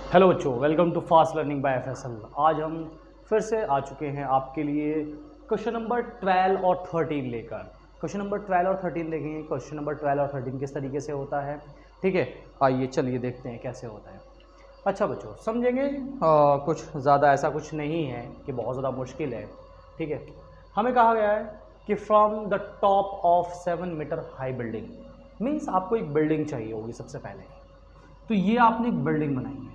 Hello बच्चों, welcome to fast learning by FSL. आज हम फिर से आ चुके हैं आपके लिए क्वेश्चन नंबर 12 और 13 लेकर। क्वेश्चन नंबर 12 और 13 देखेंगे। क्वेश्चन नंबर 12 और 13 किस तरीके से होता है, ठीक है। आइए चलिए देखते हैं कैसे होता है। अच्छा बच्चों, समझेंगे कुछ ज़्यादा ऐसा कुछ नहीं है कि बहुत ज़्यादा मुश्किल है, ठीक है। हमें कहा गया है कि from the top of 7 metre high building, means आपको एक बिल्डिंग चाहिए होगी सबसे पहले। तो ये आपने एक बिल्डिंग बनाई है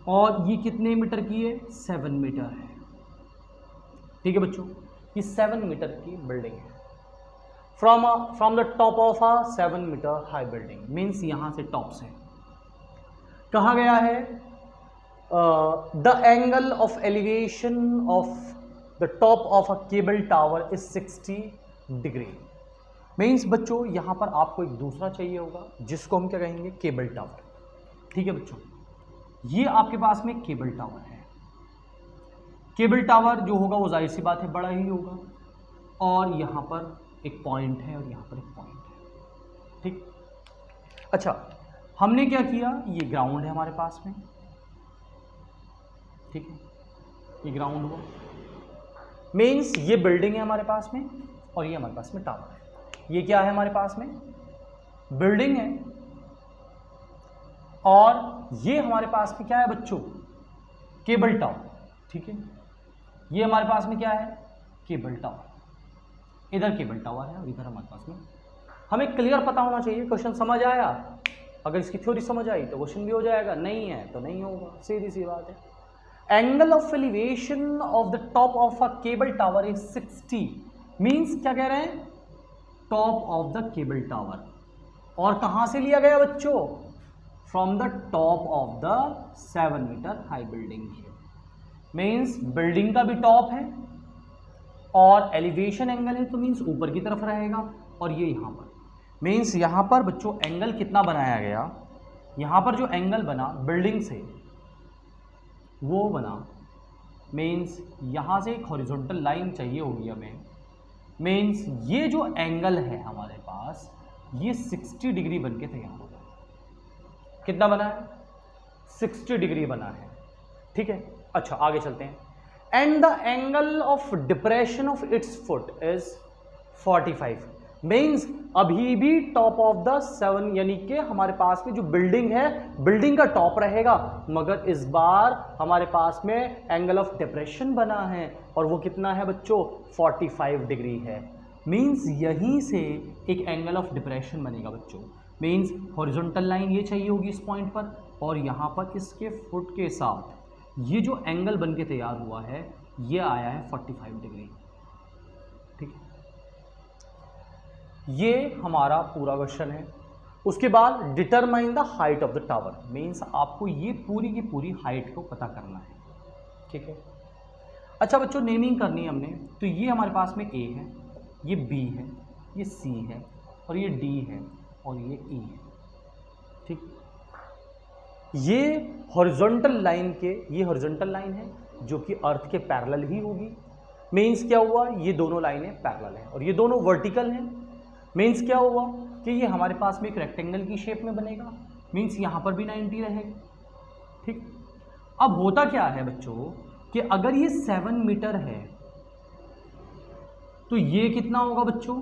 और ये कितने मीटर की है, 7 मीटर है, ठीक है बच्चों। ये 7 मीटर की बिल्डिंग है। From the top of a 7 metre high building, means यहां से टॉप से कहा गया है the angle of elevation of the top of a cable tower is 60 degree. Means बच्चों यहां पर आपको एक दूसरा चाहिए होगा जिसको हम क्या कहेंगे, केबल टावर, ठीक है बच्चों। ये आपके पास में केबल टावर है। केबल टावर जो होगा वो जाहिर सी बात है बड़ा ही होगा, और यहां पर एक पॉइंट है और यहां पर एक पॉइंट है, ठीक। अच्छा, हमने क्या किया, ये ग्राउंड है हमारे पास में, ठीक है, ये ग्राउंड हुआ। मीन्स ये बिल्डिंग है हमारे पास में और ये हमारे पास में टावर है। ये क्या है हमारे पास में, बिल्डिंग है, और ये हमारे पास में क्या है बच्चों, केबल टावर, ठीक है। ये हमारे पास में क्या है, केबल टावर। इधर केबल टावर है और इधर हमारे पास में। हमें क्लियर पता होना चाहिए, क्वेश्चन समझ आया। अगर इसकी थ्योरी समझ आई तो क्वेश्चन भी हो जाएगा, नहीं है तो नहीं होगा, सीधी सी बात है। Angle of elevation of the top of a cable tower is 60। Means क्या कह रहे हैं, top of the cable tower. और कहां से लिया गया बच्चों, from the top of the 7 metre high building. Means building का भी टॉप है और एलिवेशन एंगल है, तो मीन्स ऊपर की तरफ रहेगा। और ये यहां पर मीन्स यहां पर बच्चों एंगल कितना बनाया गया, यहां पर जो एंगल बना बिल्डिंग से वो बना, मीन्स यहां से एक हॉरिजॉन्टल लाइन चाहिए होगी हमें। मीन्स ये जो एंगल है हमारे पास, ये 60 डिग्री बन के तैयार होगा। कितना बना है, 60 डिग्री बना है, ठीक है। अच्छा आगे चलते हैं। And the angle of depression of its foot is 45। Means अभी भी टॉप ऑफ द 7, यानी कि हमारे पास में जो बिल्डिंग है, बिल्डिंग का टॉप रहेगा, मगर इस बार हमारे पास में एंगल ऑफ डिप्रेशन बना है और वो कितना है बच्चों, 45 डिग्री है। मीन्स यहीं से एक एंगल ऑफ डिप्रेशन बनेगा बच्चों। मीन्स हॉरिजॉन्टल लाइन ये चाहिए होगी इस पॉइंट पर, और यहाँ पर इसके फुट के साथ ये जो एंगल बन के तैयार हुआ है ये आया है 45 डिग्री, ठीक है। ये हमारा पूरा क्वेश्चन है। उसके बाद determine the height of the tower. Means आपको ये पूरी की पूरी हाइट को पता करना है, ठीक है। अच्छा बच्चों, नेमिंग करनी है हमने, तो ये हमारे पास में ए है, ये बी है, ये सी है, और ये डी है, और ये ई है, ठीक। ये हॉरिजॉन्टल लाइन के, ये हॉरिजॉन्टल लाइन है जो कि अर्थ के पैरेलल ही होगी। मीन्स क्या हुआ, ये दोनों लाइनें पैरेलल हैं और ये दोनों वर्टिकल हैं। मीन्स क्या हुआ कि ये हमारे पास में एक रेक्टेंगल की शेप में बनेगा। मीन्स यहाँ पर भी 90 रहेगा, ठीक। अब होता क्या है बच्चों कि अगर ये 7 मीटर है तो ये कितना होगा बच्चों,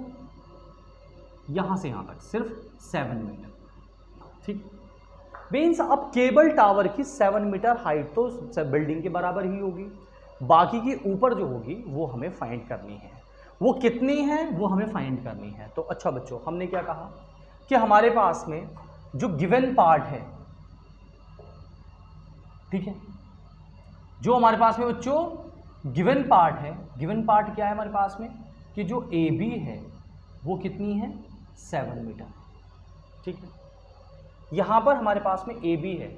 यहां से यहां तक सिर्फ 7 मीटर, ठीक। मीन्स अब केबल टावर की 7 मीटर हाइट तो बिल्डिंग के बराबर ही होगी, बाकी की ऊपर जो होगी वो हमें फाइंड करनी है। वो कितनी है वो हमें फाइंड करनी है। तो अच्छा बच्चों, हमने क्या कहा कि हमारे पास में जो गिवन पार्ट है, ठीक है, जो हमारे पास में बच्चों गिवन पार्ट है, गिवन पार्ट क्या है हमारे पास में कि जो ए बी है वो कितनी है, 7 मीटर, ठीक है। यहां पर हमारे पास में ए बी है।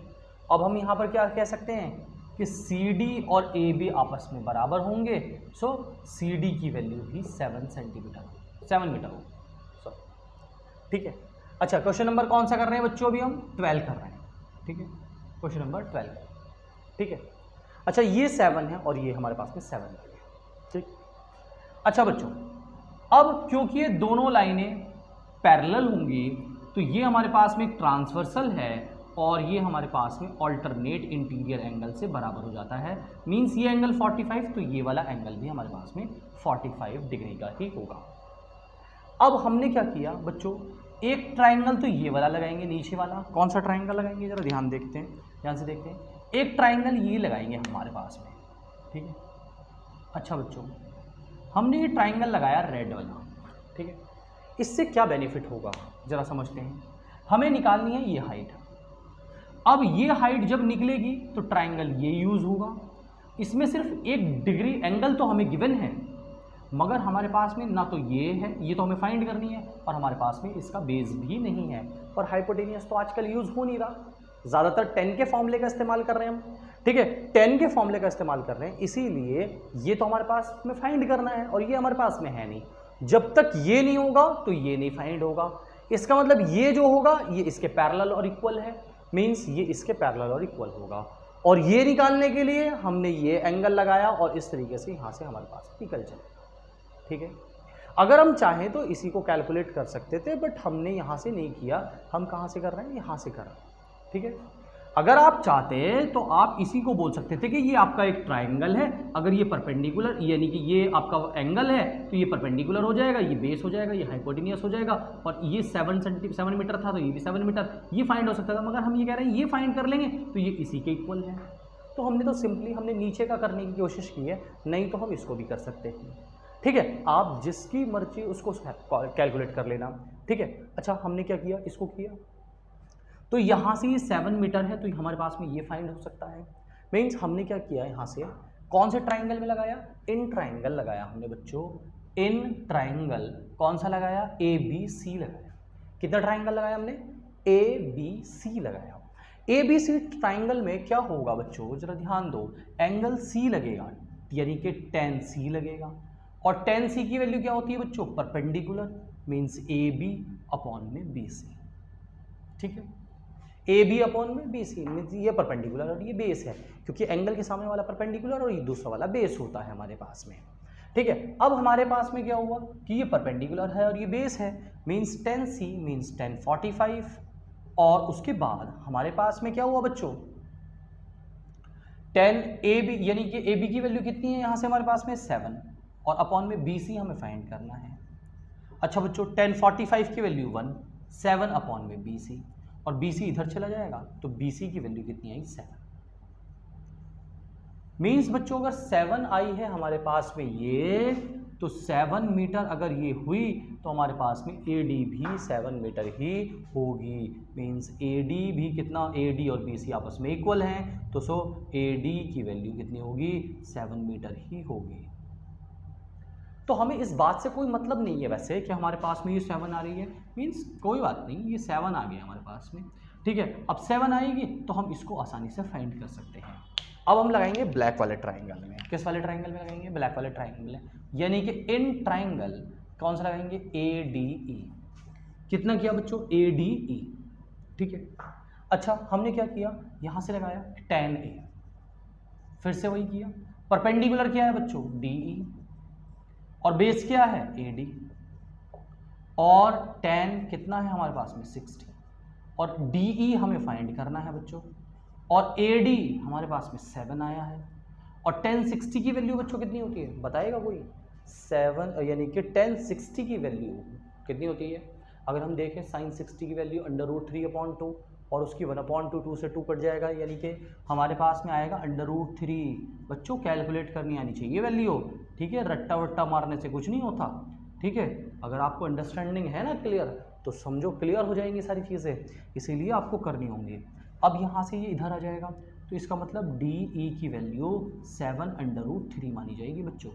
अब हम यहां पर क्या कह सकते हैं कि सी डी और ए बी आपस में बराबर होंगे, सो सी डी की वैल्यू भी 7 मीटर हो, सो ठीक है। अच्छा, क्वेश्चन नंबर कौन सा कर रहे हैं बच्चों, अभी हम 12 कर रहे हैं, ठीक है, क्वेश्चन नंबर 12, ठीक है। अच्छा, ये 7 है और ये हमारे पास में 7 है, ठीक। अच्छा बच्चों, अब क्योंकि ये दोनों लाइनें पैरेलल होंगी तो ये हमारे पास में एक ट्रांसवर्सल है और ये हमारे पास में ऑल्टरनेट इंटीरियर एंगल से बराबर हो जाता है। मींस ये एंगल 45, तो ये वाला एंगल भी हमारे पास में 45 डिग्री का ही होगा। अब हमने क्या किया बच्चों, एक ट्राइंगल तो ये वाला लगाएंगे, नीचे वाला कौन सा ट्राइंगल लगाएंगे, जरा ध्यान देखते हैं, ध्यान से देखते हैं। एक ट्राइंगल ये लगाएंगे हमारे पास में, ठीक है। अच्छा बच्चों, हमने ये ट्राइंगल लगाया रेड वाला, ठीक है। इससे क्या बेनिफिट होगा जरा समझते हैं। हमें निकालनी है ये हाइट। अब ये हाइट जब निकलेगी तो ट्राइंगल ये यूज़ होगा। इसमें सिर्फ एक डिग्री एंगल तो हमें गिवन है, मगर हमारे पास में ना तो ये है, ये तो हमें फाइंड करनी है, और हमारे पास में इसका बेस भी नहीं है। और हाइपोटेनियस तो आजकल यूज़ हो नहीं रहा, ज़्यादातर 10 के फॉर्मूले का इस्तेमाल कर रहे हैं हम, ठीक है। 10 के फॉर्मूले का इस्तेमाल कर रहे हैं, इसीलिए ये तो हमारे पास में फाइंड करना है और ये हमारे पास में है नहीं। जब तक ये नहीं होगा तो ये नहीं फाइंड होगा। इसका मतलब ये जो होगा ये इसके पैरेलल और इक्वल है, मीन्स ये इसके पैरेलल और इक्वल होगा। और ये निकालने के लिए हमने ये एंगल लगाया और इस तरीके से यहाँ से हमारे पास निकल चले, ठीक है। अगर हम चाहें तो इसी को कैलकुलेट कर सकते थे, बट हमने यहाँ से नहीं किया। हम कहाँ से कर रहे हैं, यहाँ से कर रहे हैं, ठीक है। अगर आप चाहते तो आप इसी को बोल सकते थे कि ये आपका एक ट्राइंगल है, अगर ये परपेंडिकुलर यानी कि ये आपका एंगल है तो ये परपेंडिकुलर हो जाएगा, ये बेस हो जाएगा, ये हाइपोटेनियस हो जाएगा, और ये 7 मीटर था तो ये भी 7 मीटर, ये फाइंड हो सकता था। मगर हम ये कह रहे हैं ये फाइंड कर लेंगे तो ये इसी के इक्वल है। तो हमने तो सिंपली हमने नीचे का करने की कोशिश की है, नहीं तो हम इसको भी कर सकते हैं, ठीक है। आप जिसकी मर्जी उसको कैलकुलेट कर लेना, ठीक है। अच्छा, हमने क्या किया, इसको किया, तो यहाँ से ये 7 मीटर है तो हमारे पास में ये फाइंड हो सकता है। मीन्स हमने क्या किया, यहाँ से कौन से ट्राइंगल में लगाया, इन ट्राइंगल लगाया हमने बच्चों। इन ट्राइंगल कौन सा लगाया, ABC लगाया। कितना ट्राइंगल लगाया हमने, ABC लगाया। ABC ट्राइंगल में क्या होगा बच्चों, जरा ध्यान दो, एंगल C लगेगा, यानी कि tan C लगेगा। और tan C की वैल्यू क्या होती है बच्चों, परपेंडिकुलर, मीन्स AB अपॉन में BC, ठीक है। AB अपॉन में BC मीन्स ये परपेंडिकुलर और ये बेस है, क्योंकि एंगल के सामने वाला परपेंडिकुलर और ये दूसरा वाला बेस होता है हमारे पास में, ठीक है। अब हमारे पास में क्या हुआ कि ये परपेंडिकुलर है और ये बेस है, means tan C means tan 45। और उसके बाद हमारे पास में क्या हुआ बच्चों, tan AB, यानी कि AB की वैल्यू कितनी है यहाँ से हमारे पास में 7, और अपॉन में BC हमें फाइंड करना है। अच्छा बच्चों, tan 45 की वैल्यू 1, 7 अपॉन में BC, और BC इधर चला जाएगा तो BC की वैल्यू कितनी आई, 7। मीन्स बच्चों अगर 7 आई है हमारे पास में ये, तो 7 मीटर अगर ये हुई तो हमारे पास में AD भी 7 मीटर ही होगी। मीन्स AD भी कितना, AD और BC आपस में इक्वल हैं, तो सो AD की वैल्यू कितनी होगी, 7 मीटर ही होगी। तो हमें इस बात से कोई मतलब नहीं है वैसे कि हमारे पास में ये 7 आ रही है, मीन्स कोई बात नहीं, ये 7 आ गया हमारे पास में, ठीक है। अब 7 आएगी तो हम इसको आसानी से फाइंड कर सकते हैं। अब हम लगाएंगे ब्लैक वाले ट्राइंगल में। किस वाले ट्राइंगल में लगाएंगे, ब्लैक वाले ट्राइंगल में, यानी कि इन ट्राइंगल कौन सा लगाएंगे, ADE। कितना किया बच्चों, ADE, ठीक है। अच्छा, हमने क्या किया, यहाँ से लगाया tan A, फिर से वही किया, परपेंडिकुलर क्या है बच्चों, DE, और बेस क्या है, AD, और tan कितना है हमारे पास में 60, और DE हमें फाइंड करना है बच्चों, और AD हमारे पास में 7 आया है। और tan 60 की वैल्यू बच्चों कितनी होती है, बताएगा कोई, 7, यानी कि tan 60 की वैल्यू कितनी होती है, अगर हम देखें sin 60 की वैल्यू √3/2, और उसकी 1/2, 2 से 2 कट जाएगा, यानी कि हमारे पास में आएगा √3। बच्चों कैलकुलेट करनी आनी चाहिए वैल्यू, ठीक है, रट्टा वट्टा मारने से कुछ नहीं होता, ठीक है। अगर आपको अंडरस्टैंडिंग है ना क्लियर, तो समझो क्लियर हो जाएंगी सारी चीज़ें, इसीलिए आपको करनी होंगी। अब यहाँ से ये इधर आ जाएगा, तो इसका मतलब DE की वैल्यू 7/3 मानी जाएगी बच्चों।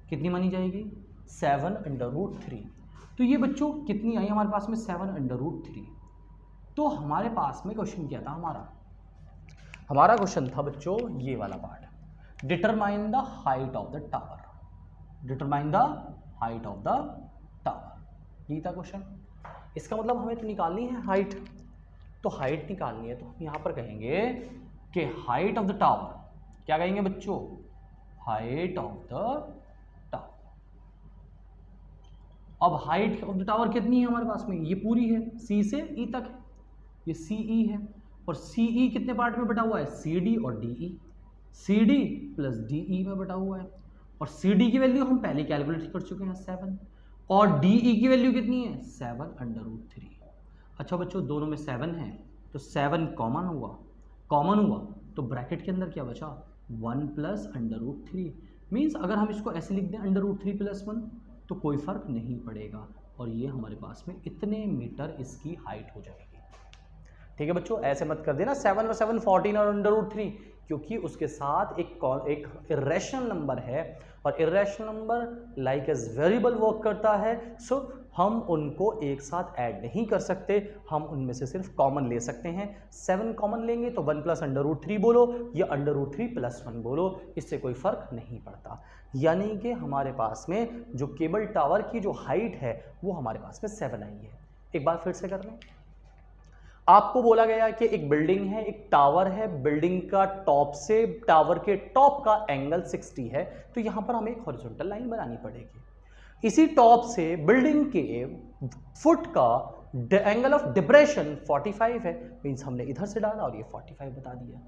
कितनी मानी जाएगी, 7/3। तो ये बच्चों कितनी आई हमारे पास में, 7/3। तो हमारे पास में क्वेश्चन क्या था, हमारा क्वेश्चन था बच्चों ये वाला part, determine the height of the tower, determine the height of the tower, यही था क्वेश्चन। इसका मतलब हमें तो निकालनी है हाइट, तो हाइट निकालनी है तो हम यहाँ पर कहेंगे कि हाइट ऑफ द टावर, क्या कहेंगे बच्चों, हाइट ऑफ द टावर। अब हाइट ऑफ द टावर कितनी है हमारे पास में, ये पूरी है, C से E तक है, ये CE है, और CE कितने पार्ट में बटा हुआ है, CD और DE, CD प्लस DE में बटा हुआ है। और CD की वैल्यू हम पहले कैलकुलेट कर चुके हैं 7, और DE की वैल्यू कितनी है 7/√3। अच्छा बच्चों दोनों में 7 है तो 7 कॉमन हुआ तो ब्रैकेट के अंदर क्या बचा 1 प्लस √3। मीन्स अगर हम इसको ऐसे लिख दें √3 + 1 तो कोई फ़र्क नहीं पड़ेगा, और ये हमारे पास में इतने मीटर इसकी हाइट हो जाएगी। ठीक है बच्चों, ऐसे मत कर देना 7 और 7 14 और √3, क्योंकि उसके साथ एक इरेशनल नंबर है, और irrational number like as variable work करता है। सो हम उनको एक साथ ऐड नहीं कर सकते, हम उनमें से सिर्फ कॉमन ले सकते हैं। 7 कॉमन लेंगे तो 1 प्लस √3 बोलो या √3 + 1 बोलो, इससे कोई फर्क नहीं पड़ता। यानी कि हमारे पास में जो केबल टावर की जो हाइट है वो हमारे पास में 7 आई है। एक बार फिर से कर लें, आपको बोला गया कि एक बिल्डिंग है, एक टावर है, बिल्डिंग का टॉप से टावर के टॉप का एंगल 60 है, तो यहां पर हमें एक हॉरिजॉन्टल लाइन बनानी पड़ेगी। इसी टॉप से बिल्डिंग के फुट का एंगल ऑफ डिप्रेशन 45 है, मीन्स हमने इधर से डाला और ये 45 बता दिया।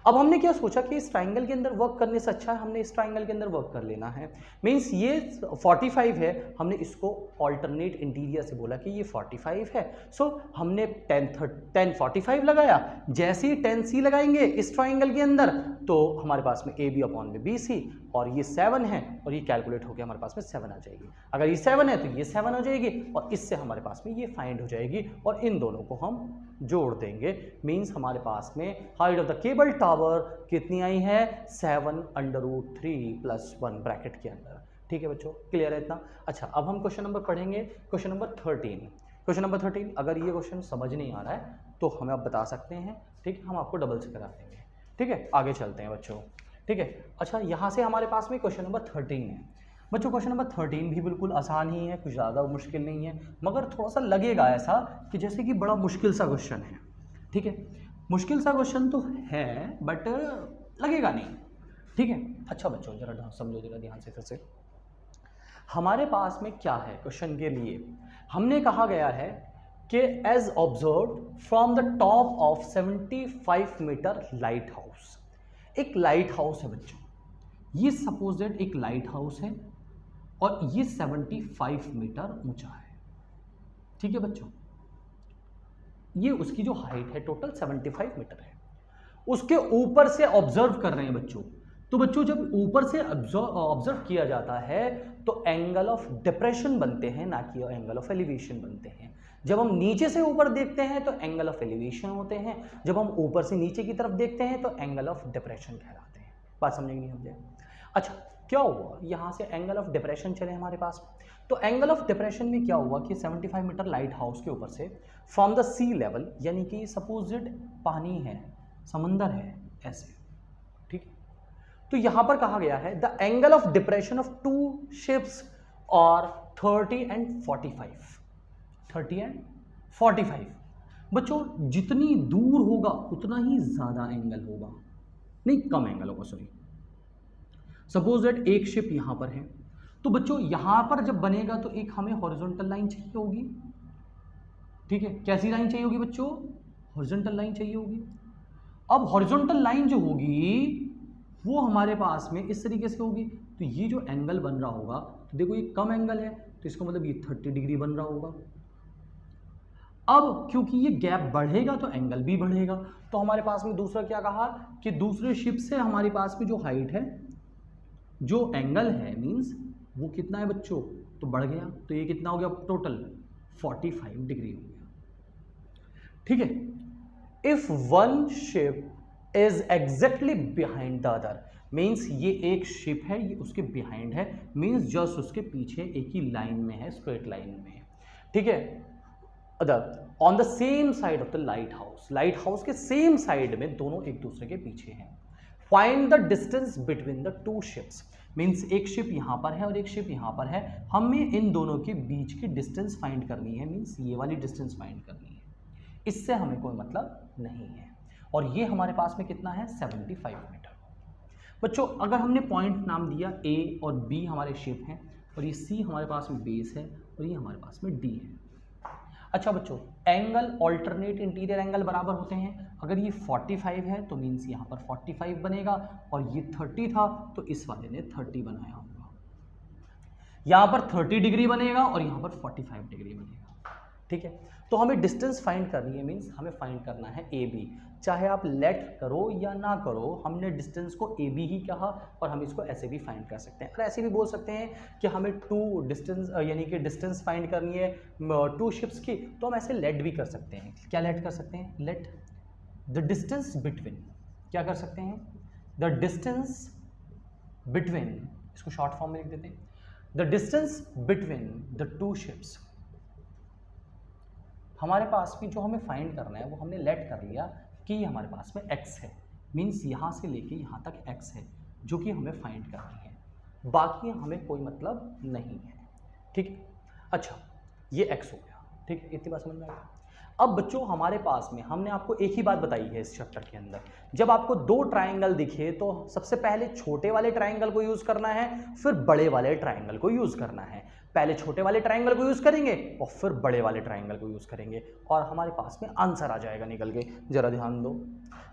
अब हमने क्या सोचा कि इस ट्राइंगल के अंदर वर्क करने से अच्छा है हमने इस ट्राइंगल के अंदर वर्क कर लेना है। मीन्स ये 45 है, हमने इसको ऑल्टरनेट इंटीरियर से बोला कि ये 45 है। सो हमने 10 45 लगाया, जैसे ही 10 C लगाएंगे इस ट्राइंगल के अंदर तो हमारे पास में AB/BC, और ये 7 है और ये कैलकुलेट होकर हमारे पास में 7 आ जाएगी। अगर ये 7 है तो ये 7 हो जाएगी, और इससे हमारे पास में ये फाइंड हो जाएगी, और इन दोनों को हम जोड़ देंगे। मीन्स हमारे पास में height of the cable tower कितनी आई है 7/√3 + 1 ब्रैकेट के अंदर। ठीक है बच्चों, क्लियर है इतना? अच्छा, अब हम क्वेश्चन नंबर पढ़ेंगे, क्वेश्चन नंबर 13। क्वेश्चन नंबर 13, अगर ये क्वेश्चन समझ नहीं आ रहा है तो हमें आप बता सकते हैं, ठीक है, हम आपको डबल से करा देंगे। ठीक है, आगे चलते हैं बच्चों। ठीक है, अच्छा यहाँ से हमारे पास में क्वेश्चन नंबर 13 है बच्चों। क्वेश्चन नंबर 13 भी बिल्कुल आसान ही है, कुछ ज़्यादा मुश्किल नहीं है, मगर थोड़ा सा लगेगा ऐसा कि जैसे कि बड़ा मुश्किल सा क्वेश्चन है। ठीक है, मुश्किल सा क्वेश्चन तो है बट लगेगा नहीं। ठीक है, अच्छा बच्चों जरा समझो जरा ध्यान से फिर से। हमारे पास में क्या है क्वेश्चन के लिए, हमने कहा गया है कि as observe from the top of 75 metre lighthouse. एक लाइट हाउस है बच्चों, ये सपोजेड एक लाइट हाउस है और ये 75 मीटर ऊंचा है। ठीक है बच्चों, ये उसकी जो हाइट है टोटल 75 मीटर है। उसके ऊपर से ऑब्जर्व कर रहे हैं बच्चों, तो बच्चों जब ऊपर से ऑब्जर्व किया जाता है तो एंगल ऑफ डिप्रेशन बनते हैं, ना कि एंगल ऑफ एलिवेशन बनते हैं। जब हम नीचे से ऊपर देखते हैं तो एंगल ऑफ एलिवेशन होते हैं, जब हम ऊपर से नीचे की तरफ देखते हैं तो एंगल ऑफ डिप्रेशन कहलाते हैं। बात समझेंगे नहीं समझे? अच्छा, क्या हुआ यहाँ से एंगल ऑफ डिप्रेशन चले हमारे पास, तो एंगल ऑफ डिप्रेशन में क्या हुआ कि 75 मीटर लाइट हाउस के ऊपर से फ्रॉम द सी लेवल, यानी कि सपोजिड पानी है, समंदर है ऐसे, ठीक है, तो यहां पर कहा गया है the angle of depression of 2 ships और 30 एंड 45। बच्चों जितनी दूर होगा उतना ही ज्यादा एंगल होगा, नहीं कम एंगल होगा, सॉरी। सपोज दैट एक शिप यहां पर है, तो बच्चों यहां पर जब बनेगा तो एक हमें हॉरिजॉन्टल लाइन चाहिए होगी। ठीक है, कैसी लाइन चाहिए होगी बच्चों? हॉरिजॉन्टल लाइन चाहिए होगी। अब हॉरिजॉन्टल लाइन जो होगी वो हमारे पास में इस तरीके से होगी, तो ये जो एंगल बन रहा होगा, तो देखो ये कम एंगल है तो इसका मतलब ये 30 डिग्री बन रहा होगा। अब क्योंकि ये गैप बढ़ेगा तो एंगल भी बढ़ेगा, तो हमारे पास में दूसरा क्या कहा कि दूसरे शिप से हमारे पास में जो हाइट है, जो एंगल है मींस वो कितना है बच्चों, तो बढ़ गया, तो ये कितना हो गया टोटल 45 डिग्री हो गया। ठीक है, if one ship is exactly behind the other, means ये एक शिप है, ये उसके बिहाइंड है, मीन्स जस्ट उसके पीछे एक ही लाइन में है, स्ट्रेट लाइन में है। ठीक है, other on the same side of the light house, light house के सेम साइड में दोनों एक दूसरे के पीछे हैं। Find the distance between the 2 ships, means एक शिप यहाँ पर है और एक शिप यहाँ पर है, हमें इन दोनों के बीच की डिस्टेंस फाइंड करनी है, मीन्स ये वाली डिस्टेंस फाइंड करनी है। इससे हमें कोई मतलब नहीं है, और ये हमारे पास में कितना है 75 मीटर। बच्चों अगर हमने पॉइंट नाम दिया A और B हमारे शिप हैं, और ये C हमारे पास में बेस है, और ये हमारे पास में D है। अच्छा बच्चों, एंगल ऑल्टरनेट इंटीरियर एंगल बराबर होते हैं। अगर ये 45 है तो मीन्स यहाँ पर 45 बनेगा, और ये 30 था तो इस वाले ने 30 बनाया होगा। यहाँ पर 30 डिग्री बनेगा और यहाँ पर 45 डिग्री बनेगा। ठीक है, तो हमें डिस्टेंस फाइंड करनी है, मीन्स हमें फाइंड करना है ए बी। चाहे आप लेट करो या ना करो, हमने डिस्टेंस को ए बी ही कहा, और हम इसको ऐसे भी फाइंड कर सकते हैं। और ऐसे भी बोल सकते हैं कि हमें टू डिस्टेंस यानी कि डिस्टेंस फाइंड करनी है टू शिप्स की, तो हम ऐसे लेट भी कर सकते हैं। क्या लेट कर सकते हैं? लेट द डिस्टेंस बिटवीन, क्या कर सकते हैं? द डिस्टेंस बिटवीन, इसको शॉर्ट फॉर्म में लिख देते हैं, the distance between the two ships. हमारे पास भी जो हमें फाइंड करना है वो हमने लेट कर लिया कि ये हमारे पास में x है, मीन्स यहाँ से लेके यहाँ तक x है जो कि हमें फाइंड करनी है, बाकी हमें कोई मतलब नहीं है। ठीक है, अच्छा ये x हो गया। ठीक है, इतनी बात समझ में आ गई। अब बच्चों हमारे पास में हमने आपको एक ही बात बताई है इस चैप्टर के अंदर, जब आपको दो ट्राइंगल दिखे तो सबसे पहले छोटे वाले ट्राइंगल को यूज करना है, फिर बड़े वाले ट्राइंगल को यूज करना है। पहले छोटे वाले ट्राइंगल को यूज करेंगे और फिर बड़े वाले ट्राइंगल को यूज करेंगे, और हमारे पास में आंसर आ जाएगा निकल के। जरा ध्यान दो,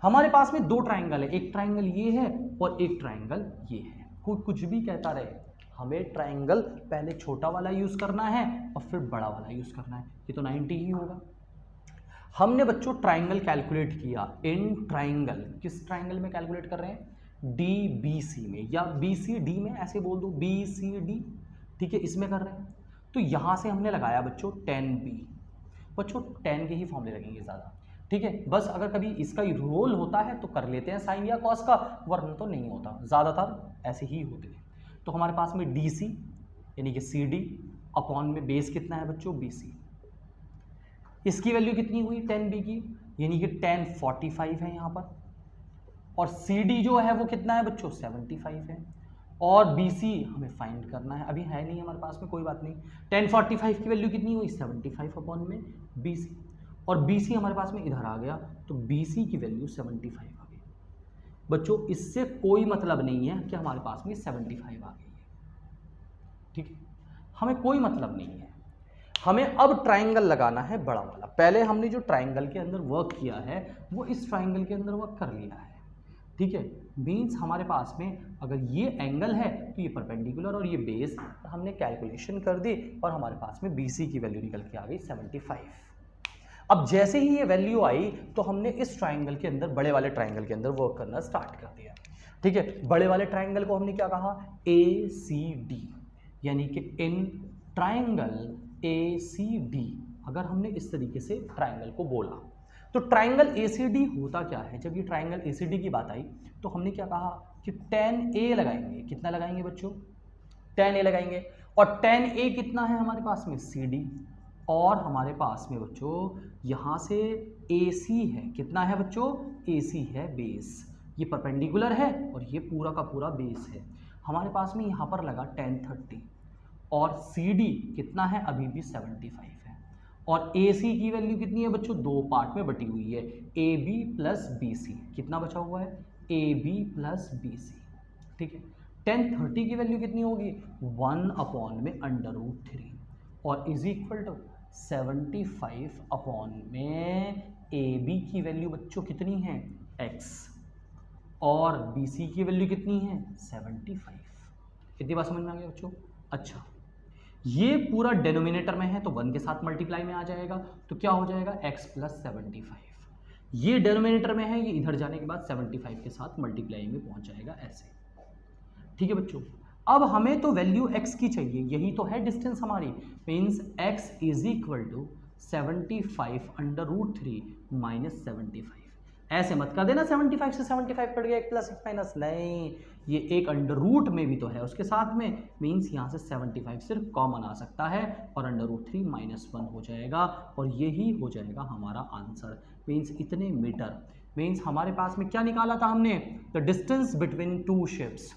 हमारे पास में दो ट्राइंगल है, एक ट्राइंगल ये है और एक ट्राइंगल ये है। कोई कुछ भी कहता रहे, हमें ट्राइंगल पहले छोटा वाला यूज करना है और फिर बड़ा वाला यूज करना है। ये तो 90 ही होगा। हमने बच्चों ट्राइंगल कैलकुलेट किया इन ट्राइंगल, किस ट्राइंगल में कैलकुलेट कर रहे हैं? डी बी सी में, या बी सी डी में, ऐसे बोल दो बी सी डी। ठीक है, इसमें कर रहे हैं। तो यहाँ से हमने लगाया बच्चों 10b। बच्चों 10 के ही फॉर्मूले लगेंगे ज़्यादा। ठीक है, बस अगर कभी इसका रोल होता है तो कर लेते हैं साइन या कॉस का, वरना तो नहीं होता, ज़्यादातर ऐसे ही होते हैं। तो हमारे पास में डी सी यानी कि सी डी अपॉन में बेस कितना है बच्चों? B C. इसकी वैल्यू कितनी हुई 10b की, यानी कि 1045 है यहाँ पर, और सी डी जो है वो कितना है बच्चों? 75 है, और BC हमें फाइंड करना है, अभी है नहीं हमारे पास में, कोई बात नहीं। 1045 की वैल्यू कितनी हुई? 75 अपॉन में BC, और BC हमारे पास में इधर आ गया, तो BC की वैल्यू 75 आ गई। बच्चों इससे कोई मतलब नहीं है कि हमारे पास में 75 आ गई है। ठीक है, हमें कोई मतलब नहीं है। हमें अब ट्राइंगल लगाना है बड़ा वाला। पहले हमने जो ट्राइंगल के अंदर वर्क किया है वो इस ट्राइंगल के अंदर वर्क कर लिया है। ठीक है, मीन्स हमारे पास में अगर ये एंगल है तो ये परपेंडिकुलर और ये बेस, हमने कैलकुलेशन कर दी और हमारे पास में BC की वैल्यू निकल के आ गई 75। अब जैसे ही ये वैल्यू आई तो हमने इस ट्राइंगल के अंदर, बड़े वाले ट्राइंगल के अंदर वर्क करना स्टार्ट कर दिया। ठीक है, बड़े वाले ट्राइंगल को हमने क्या कहा? ACD, यानी कि इन ट्राइंगल ACD, अगर हमने इस तरीके से ट्राइंगल को बोला तो ट्राइंगल ACD होता क्या है? जब ये ट्राइंगल ACD की बात आई तो हमने क्या कहा कि 10A लगाएंगे। कितना लगाएंगे बच्चों? 10A लगाएंगे, और 10A कितना है हमारे पास में? CD, और हमारे पास में बच्चों यहाँ से AC है, कितना है बच्चों? AC है बेस, ये परपेंडिकुलर है और ये पूरा का पूरा बेस है। हमारे पास में यहाँ पर लगा 1030, और CD कितना है? अभी भी 75 है, और AC की वैल्यू कितनी है बच्चों? दो पार्ट में बटी हुई है, AB प्लस BC। कितना बचा हुआ है? AB plus BC। ठीक है, 1030 की वैल्यू कितनी होगी? 1 अपॉन में √3, और इज इक्वल टू 75 अपॉन में AB की वैल्यू बच्चों कितनी है? X, और BC की वैल्यू कितनी है? 75। कितनी बात समझ में आ गया बच्चों? अच्छा, ये पूरा डेनोमिनेटर में है तो 1 के साथ मल्टीप्लाई में आ जाएगा, तो क्या हो जाएगा? x plus 75। ये डेनोमिनेटर में है, ये इधर जाने के बाद 75 के साथ मल्टीप्लाई में पहुंच जाएगा, ऐसे। ठीक है बच्चों, अब हमें तो वैल्यू x की चाहिए, यही तो है डिस्टेंस हमारी, means x is equal to 75 √3 minus 75। ऐसे मत कर देना 75 से 75 कट गया, एक प्लस एक माइनस, नहीं, ये एक अंडर रूट में भी तो है उसके साथ में, मीन्स यहाँ से 75 सिर्फ कॉमन आ सकता है और √3 -1 हो जाएगा, और यही हो जाएगा हमारा आंसर। मीन्स इतने मीटर, मीन्स हमारे पास में क्या निकाला था हमने? The distance between two ships.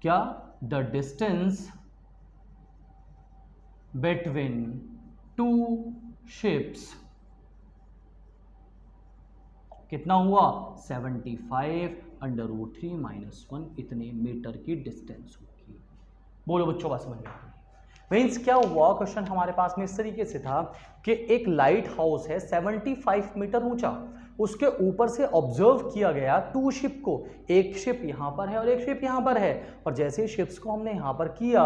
क्या? The distance between two ships कितना हुआ? 75 √3 -1, इतने मीटर की डिस्टेंस होगी। बोलो बच्चों, बात समझ में आ गई? मीन्स क्या हुआ, क्वेश्चन हमारे पास में इस तरीके से था कि एक लाइट हाउस है 75 मीटर ऊंचा, उसके ऊपर से ऑब्जर्व किया गया 2 शिप को, एक शिप यहाँ पर है और एक शिप यहाँ पर है, और जैसे ही शिप्स को हमने यहाँ पर किया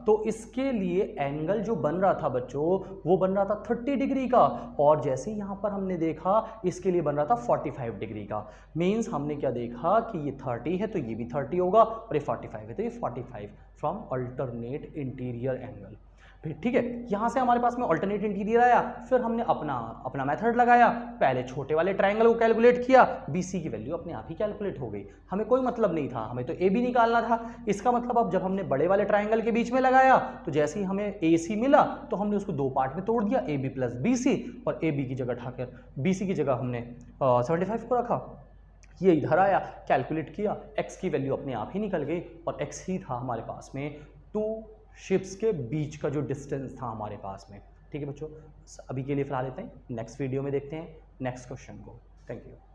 तो इसके लिए एंगल जो बन रहा था बच्चों वो बन रहा था 30 डिग्री का, और जैसे ही यहाँ पर हमने देखा इसके लिए बन रहा था 45 डिग्री का। मीन्स हमने क्या देखा कि ये 30 है तो ये भी 30 होगा, और ये 45 है तो ये 45 फ्रॉम अल्टरनेट इंटीरियर एंगल। फिर ठीक है, यहाँ से हमारे पास में अल्टरनेट इंटीरियर आया, फिर हमने अपना मेथड लगाया, पहले छोटे वाले ट्रायंगल को कैलकुलेट किया, BC की वैल्यू अपने आप ही कैलकुलेट हो गई, हमें कोई मतलब नहीं था, हमें तो AB निकालना था। इसका मतलब अब जब हमने बड़े वाले ट्रायंगल के बीच में लगाया तो जैसे ही हमें AC मिला तो हमने उसको 2 पार्ट में तोड़ दिया, AB + BC, और AB की जगह उठाकर BC की जगह हमने 75 को रखा, ये इधर आया, कैलकुलेट किया, x की वैल्यू अपने आप ही निकल गई, और x ही था हमारे पास में 2 शिप्स के बीच का जो डिस्टेंस था हमारे पास में। ठीक है बच्चों, अभी के लिए फिलहाल लेते हैं, नेक्स्ट वीडियो में देखते हैं नेक्स्ट क्वेश्चन को। Thank you.